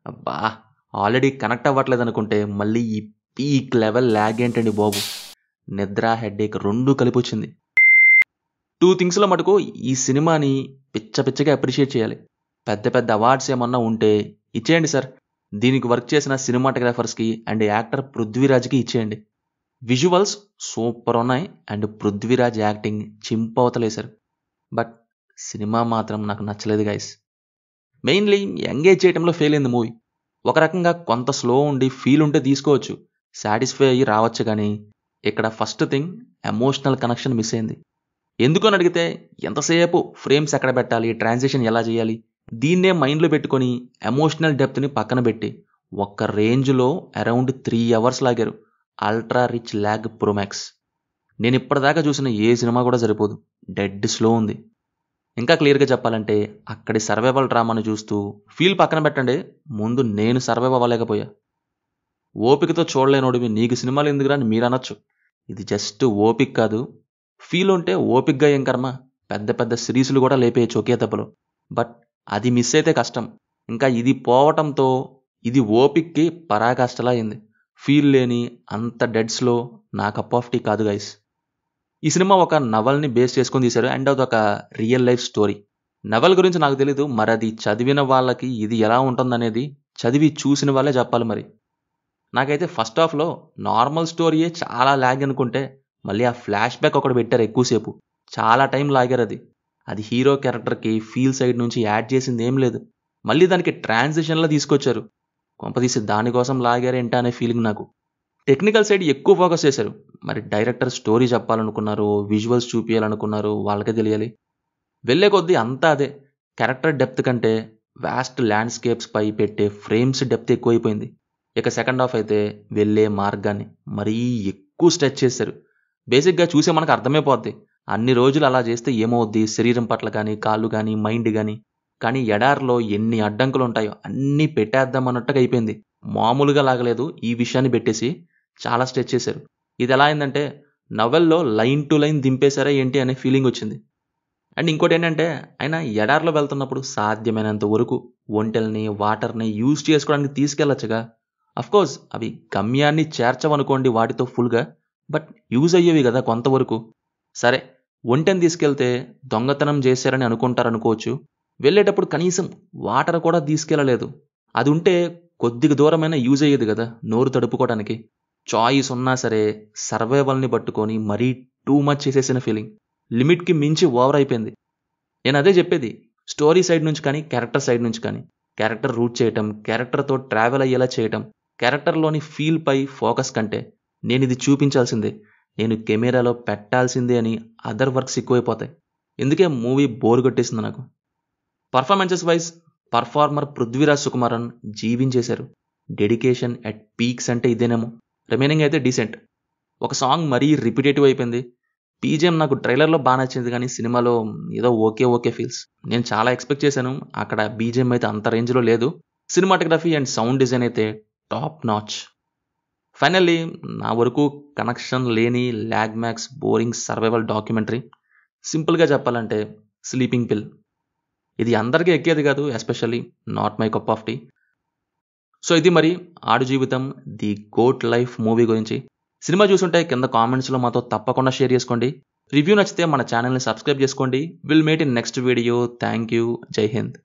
అబ్బా! Already connect అవ్వట్లేదనుకుంటే మళ్ళీ ఈ పీక్ లెవెల్ ల్యాగ్ ఏంటండి బాబు! నిద్ర, హెడ్‌ఏక్ 2 కలిపొచ్చింది. 2 థింగ్స్‌లో మటుకు ఈ సినిమాని పిచ్చగా అప్రిషియేట్ చేయాలి. పెద్ద పెద్ద అవార్డ్స్ ఏమన్నా ఉంటే ఇచ్చేయండి సార్. దీనికి వర్క్ చేసిన సినిమాటోగ్రాఫర్స్‌కి అండ్ యాక్టర్ 'పృథ్వీరాజ్‌కి' ఇచ్చేయండి. విజువల్స్ సూపరున్నాయి అండ్ 'పృథ్వీరాజ్' యాక్టింగ్ చింపవతలేశారు. బట్ సినిమా మాత్రం నాకు నచ్చలేదు గైస్. మెయిన్‌లీ ఎంగేజ్ చేయటంలో ఫెయిల్ అయింది మూవీ. ఒక రకంగా కొంత స్లో ఉండి ఫీల్ ఉంటే తీసుకోవచ్చు. సాటిస్ఫై అయ్యి రావచ్చు గానీ, ఇక్కడ first thing emotional connection miss అయింది. ఎందుకని అడిగితే ఎంతసేపు ఫ్రేమ్స్ ఎక్కడ పెట్టాలి, ట్రాన్సిషన్ ఎలా చేయాలి, దీన్నే మైండ్‌లో పెట్టుకొని ఎమోషనల్ డెప్త్‌ని పక్కన పెట్టి ఒక్క రేంజ్‌లో అరౌండ్ 3 అవర్స్ లాగారు. Ultra rich lag pro max. నేను ఇప్పటిదాకా చూసిన ఏ సినిమా కూడా సరిపోదు. డెడ్ స్లో ఉంది. ఇంకా క్లియర్‌గా చెప్పాలంటే అక్కడి సర్వైవల్ డ్రామాను చూస్తూ ఫీల్ పక్కన పెట్టండి. ముందు నేను సర్వైవ్ అవ్వలేకపోయా. ఓపికతో చూడలేనోడివి నీకు సినిమాలు ఎందుకురా అని మీరనొచ్చు. ఇది జస్ట్ ఓపిక కాదు. ఫీల్ ఉంటే ఓపికగా ఏం కర్మ. పెద్ద పెద్ద సిరీస్‌లు కూడా లేపేయొచ్చు ఒకే దెబ్బలో. బట్ అది మిస్ అయితే కష్టం. ఇంకా ఇది పోవటంతో ఇది ఓపికకి పరాకాష్ఠలా అయింది. ఫీల్ లేని అంత డెడ్ స్లో నా కప్ ఆఫ్ టీ కాదు గైస్. ఈ సినిమా ఒక నవల్ని బేస్ చేసుకొని తీశారు అండ్ అదొక రియల్ లైఫ్ స్టోరీ. నవల్ గురించి నాకు తెలీదు. మరి అది చదివిన వాళ్ళకి ఇది ఎలా ఉంటుందనేది చదివి చూసిన వాళ్ళే చెప్పాలి మరి. నాకైతే ఫస్ట్ హాఫ్‌లో నార్మల్ స్టోరీయే చాలా లాగ్ అనుకుంటే మళ్ళీ ఆ ఫ్లాష్ బ్యాక్ ఒకటి పెట్టారు ఎక్కువసేపు. చాలా టైం లాగారది. అది హీరో క్యారెక్టర్‌కి ఫీల్ సైడ్ నుంచి యాడ్ చేసింది ఏం లేదు. మళ్ళీ దానికి ట్రాన్సిషన్‌లా తీసుకొచ్చారు. కొంపదీసి దానికోసం లాగారేంటా అనే ఫీలింగ్ నాకు. టెక్నికల్ సైడ్ ఎక్కువ ఫోకస్ చేశారు. మరి డైరెక్టర్ స్టోరీ చెప్పాలనుకున్నారు, విజువల్స్ చూపియాలనుకున్నారు వాళ్ళకే తెలియాలి. వెళ్ళే కొద్దీ అంతా అదే. క్యారెక్టర్ డెప్త్ కంటే వాస్ట్ ల్యాండ్‌స్కేప్స్ పై పెట్టే ఫ్రేమ్స్ డెప్త్ ఎక్కువైపోయింది. ఇక సెకండ్ హాఫ్ అయితే వెళ్ళే మార్గాన్ని మరీ ఎక్కువ స్ట్రెచ్ చేశారు. బేసిక్‌గా చూసే మనకు అర్థమైపోద్ది. అన్ని రోజులు అలా చేస్తే ఏమవుద్ది శరీరం పట్ల గానీ, కాళ్ళు గానీ, మైండ్ గానీ. కానీ ఎడారిలో ఎన్ని అడ్డంకులుంటాయో అన్నీ పెట్టేద్దాం అన్నట్టుగా అయిపోయింది. మామూలుగా లాగలేదు. ఈ విషయాన్ని పెట్టేసి చాలా స్ట్రెచ్ చేశారు. ఇదెలా అయిందంటే నవెల్‌లో లైన్ టు లైన్ దింపేశారా ఏంటి అనే ఫీలింగొచ్చింది. అండ్ ఇంకోటేంటంటే ఆయన ఎడారిలో వెళ్తున్నప్పుడు సాధ్యమైనంత వరకు ఒంటెల్ని, వాటర్‌ని యూజ్ చేసుకోవడానికి తీసుకెళ్లొచ్చుగా. అఫ్‌కోర్స్ అవి గమ్యాన్ని చేర్చవనుకోండి వాటితో ఫుల్‌గా. బట్ యూజ్ అయ్యేవి గదా కొంతవరకు. సరే ఒంటెని తీసుకెళ్తే దొంగతనం చేశారని అనుకుంటారనుకోవచ్చు. వెళ్ళేటప్పుడు కనీసం వాటర్ కూడా తీసుకెళ్లలేదు. అదుంటే కొద్దిగా దూరమైనా యూజ్ అయ్యేది గదా నోరు తడుపుకోవడానికి. చాయిస్ ఉన్నా సరే సర్వైవల్‌ని పట్టుకొని మరీ టూ మచ్ చేసేసిన ఫీలింగ్. లిమిట్‌కి మించి ఓవర్ అయిపోయింది. నేనదే చెప్పేది. స్టోరీ సైడ్ నుంచి కానీ, క్యారెక్టర్ సైడ్ నుంచి కానీ. క్యారెక్టర్ రూట్ చేయటం, క్యారెక్టర్‌తో ట్రావెల్ అయ్యేలా చేయటం, క్యారెక్టర్‌లోని ఫీల్‌పై ఫోకస్ కంటే నేనిది చూపించాల్సిందే, నేను కెమెరాలో పెట్టాల్సిందే అని అదర్ వర్క్స్ ఎక్కువైపోతాయి. ఇందుకే మూవీ బోర్ కొట్టేసింది నాకు. Performances wise performer 'Prithviraj Sukumaran' జీవించేశారు. డెడికేషన్ ఎట్ పీక్స్ అంటే ఇదేనేమో. రిమైనింగ్ అయితే డీసెంట్. ఒక సాంగ్ మరీ రిపిటేటివ్ అయిపోయింది. బీజీఎం నాకు ట్రైలర్‌లో బా నచ్చింది గానీ, సినిమాలో ఏదో ఓకే ఫీల్స్. నేను చాలా ఎక్స్‌పెక్ట్ చేశాను. అక్కడ బీజీఎం అయితే అంత రేంజ్‌లో లేదు. సినిమాటోగ్రఫీ అండ్ సౌండ్ డిజైన్ అయితే టాప్ నాచ్. ఫైనల్లీ నా వరకు కనెక్షన్ లేని lag max boring survival documentary. సింపుల్‌గా చెప్పాలంటే 'స్లీపింగ్ పిల్'. ఇది అందరికీ ఎక్కేది కాదు. Especially not my cup of tea. So ఇది మరి 'Aadu Jeevitham the goat life' movie గురించి. సినిమా చూసుంటే కింద కామెంట్స్‌లో మాతో తప్పకుండా షేర్ చేసుకోండి. రివ్యూ నచ్చితే మన ఛానల్‌ని సబ్స్క్రైబ్ చేసుకోండి. Will meet in next video. Thank you. జై హింద్.